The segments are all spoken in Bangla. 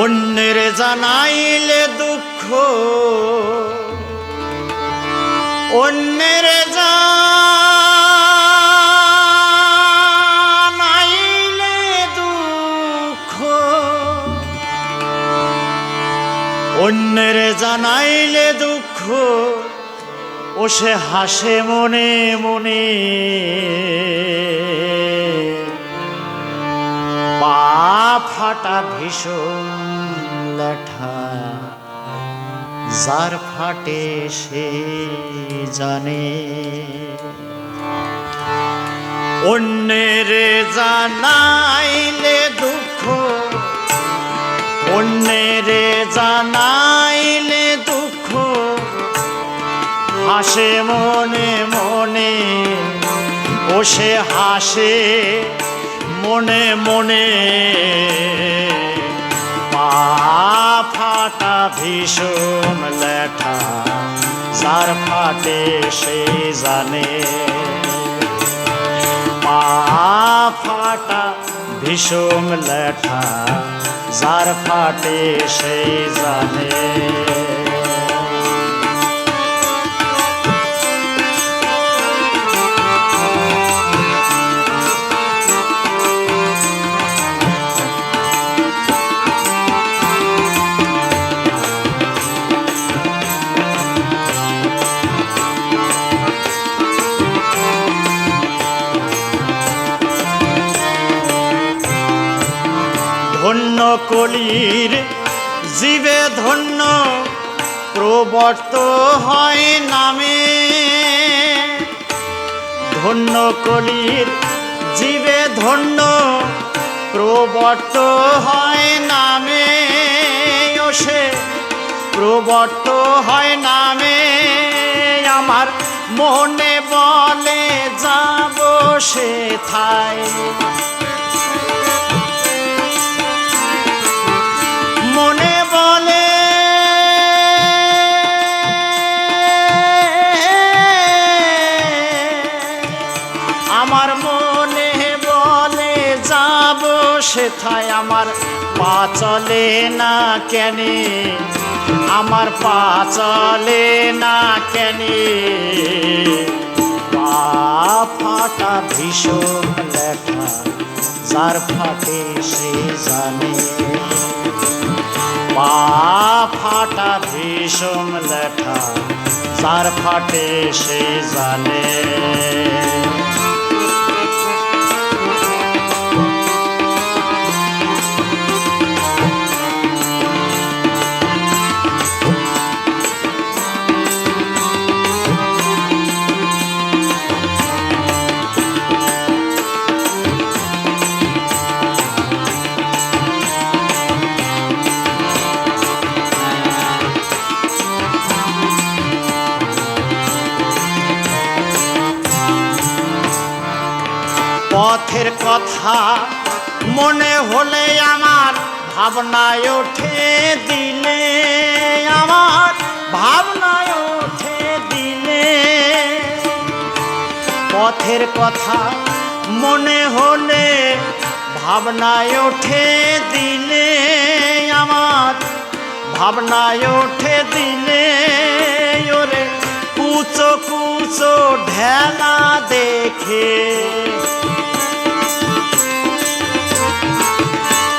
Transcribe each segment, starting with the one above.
অন্যের জানাইলে দুঃখ, অন্যের জানাইলে দুঃখ, অন্যের জানাইলে দুঃখ, ও সে হাসে মনে মনে। পা ফাটা ভীষণ লেঠা, যার ফাটে সে জানে। অন্যের জানাইলে দুঃখ, অন্যের জানাইলে দুঃখ, হাসে মনে মনে, ও সে হাসে মনে মনে। পা ফাটা ভীষণ লেঠা, যার ফাটে সে জানে। পা ফাটা ভীষণ লেঠা, যার ফাটে সে জানে। ধন্য কলির জীবে ধন্য, প্রবর্ত হয় নামে। ধন্য কলির জীবে ধন্য, প্রবর্ত হয় নামে। ও সে প্রবর্ত হয় নামে। আমার মনে বলে যাব সেথায়, মনে বলে আমার মনে বলে যাব সেথায়। আমার পা চলে না কেনে, আমার পা চলে না কেনে। পা ফাটা ভীষণ লেখা, যার ফাটে সে জানে। পা ফাটা ভীষণ লেখা, যার ফাটে সে জানে। পথের কথা মনে হলে আমার ভাবনায় ওঠে দিলে, আমার ভাবনায় ওঠে দিলে। পথের কথা মনে হলে ভাবনায় ওঠে দিলে, আমার ভাবনায় ওঠে দিলে। ওরে কুচো কুচো ঢেলা দেখে,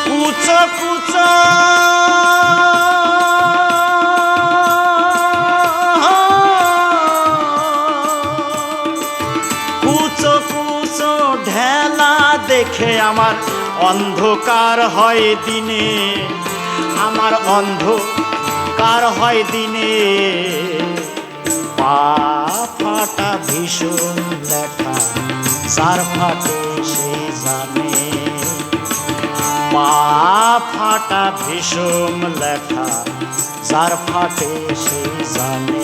কুচো কুচো কুচো কুচো ঢেলা দেখে আমার অন্ধকার হয় দিনে, আমার অন্ধকার হয় দিনে। পা ফাটা ভীষণ লেখা, যার ফাটে সে জানে। পা ফাটা ভীষণ লেখা, যার ফাটে সে জানে।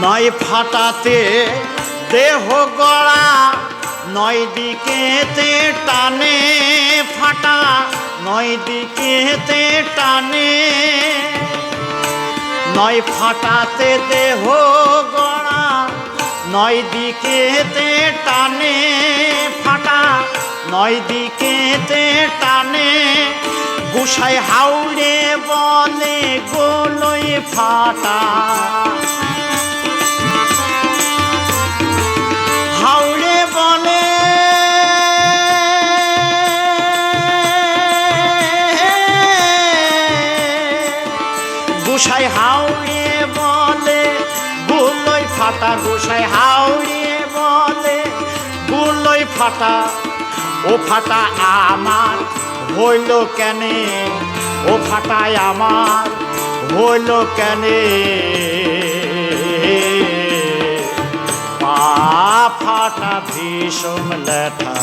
নয় ফাটাতে দেহ গড়া, নয় দিকেতে টানে ফাটা, নয় দিকেতে টানে। নয় ফাটাতে দেহ গড়া, নয় দিকেতে টানে ফাটা, নয় দিকেতে টানে। গোসাই হাওড়ে বলে গোলই ফাটা, হাওড়ে বলে গোসাই হাওড়ে বলে গোলই ফাটা, গোসাই হাওড়ে বলে গোলই ফাটা। ও ফাটা আমার হইল কেনে, ও ফাটাই আমার হইল কেনে। পা ফাটা ভীষণ লেঠা,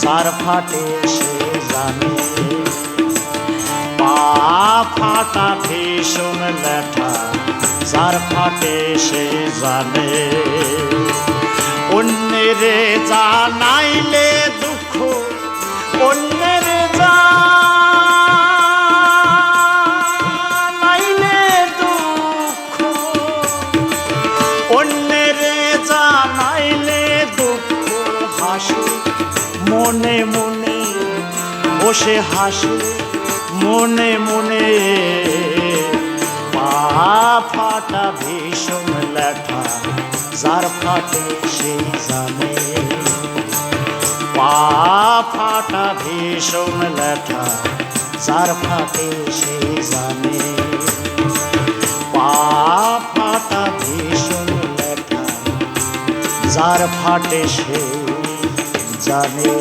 যার ফাটে সে জানে। পা ফাটা ভীষণ লেঠা, যার ফাটে সে জানে। অন্যের জানাইলে দুঃখ, অন্যের জানাইলে দুঃখ, অন্যের জানাইলে দুঃখ হাসে মনে মনে, বসে হাসে মনে মনে। পা ফাটা ভীষণ লেঠা, যার ফাটে সেই জানে। পা ফাটা ভীষণ লেঠা, যার ফাটে সেই জানে। পা ফাটা ভীষণ লেঠা, যার ফাটে সেই জানে।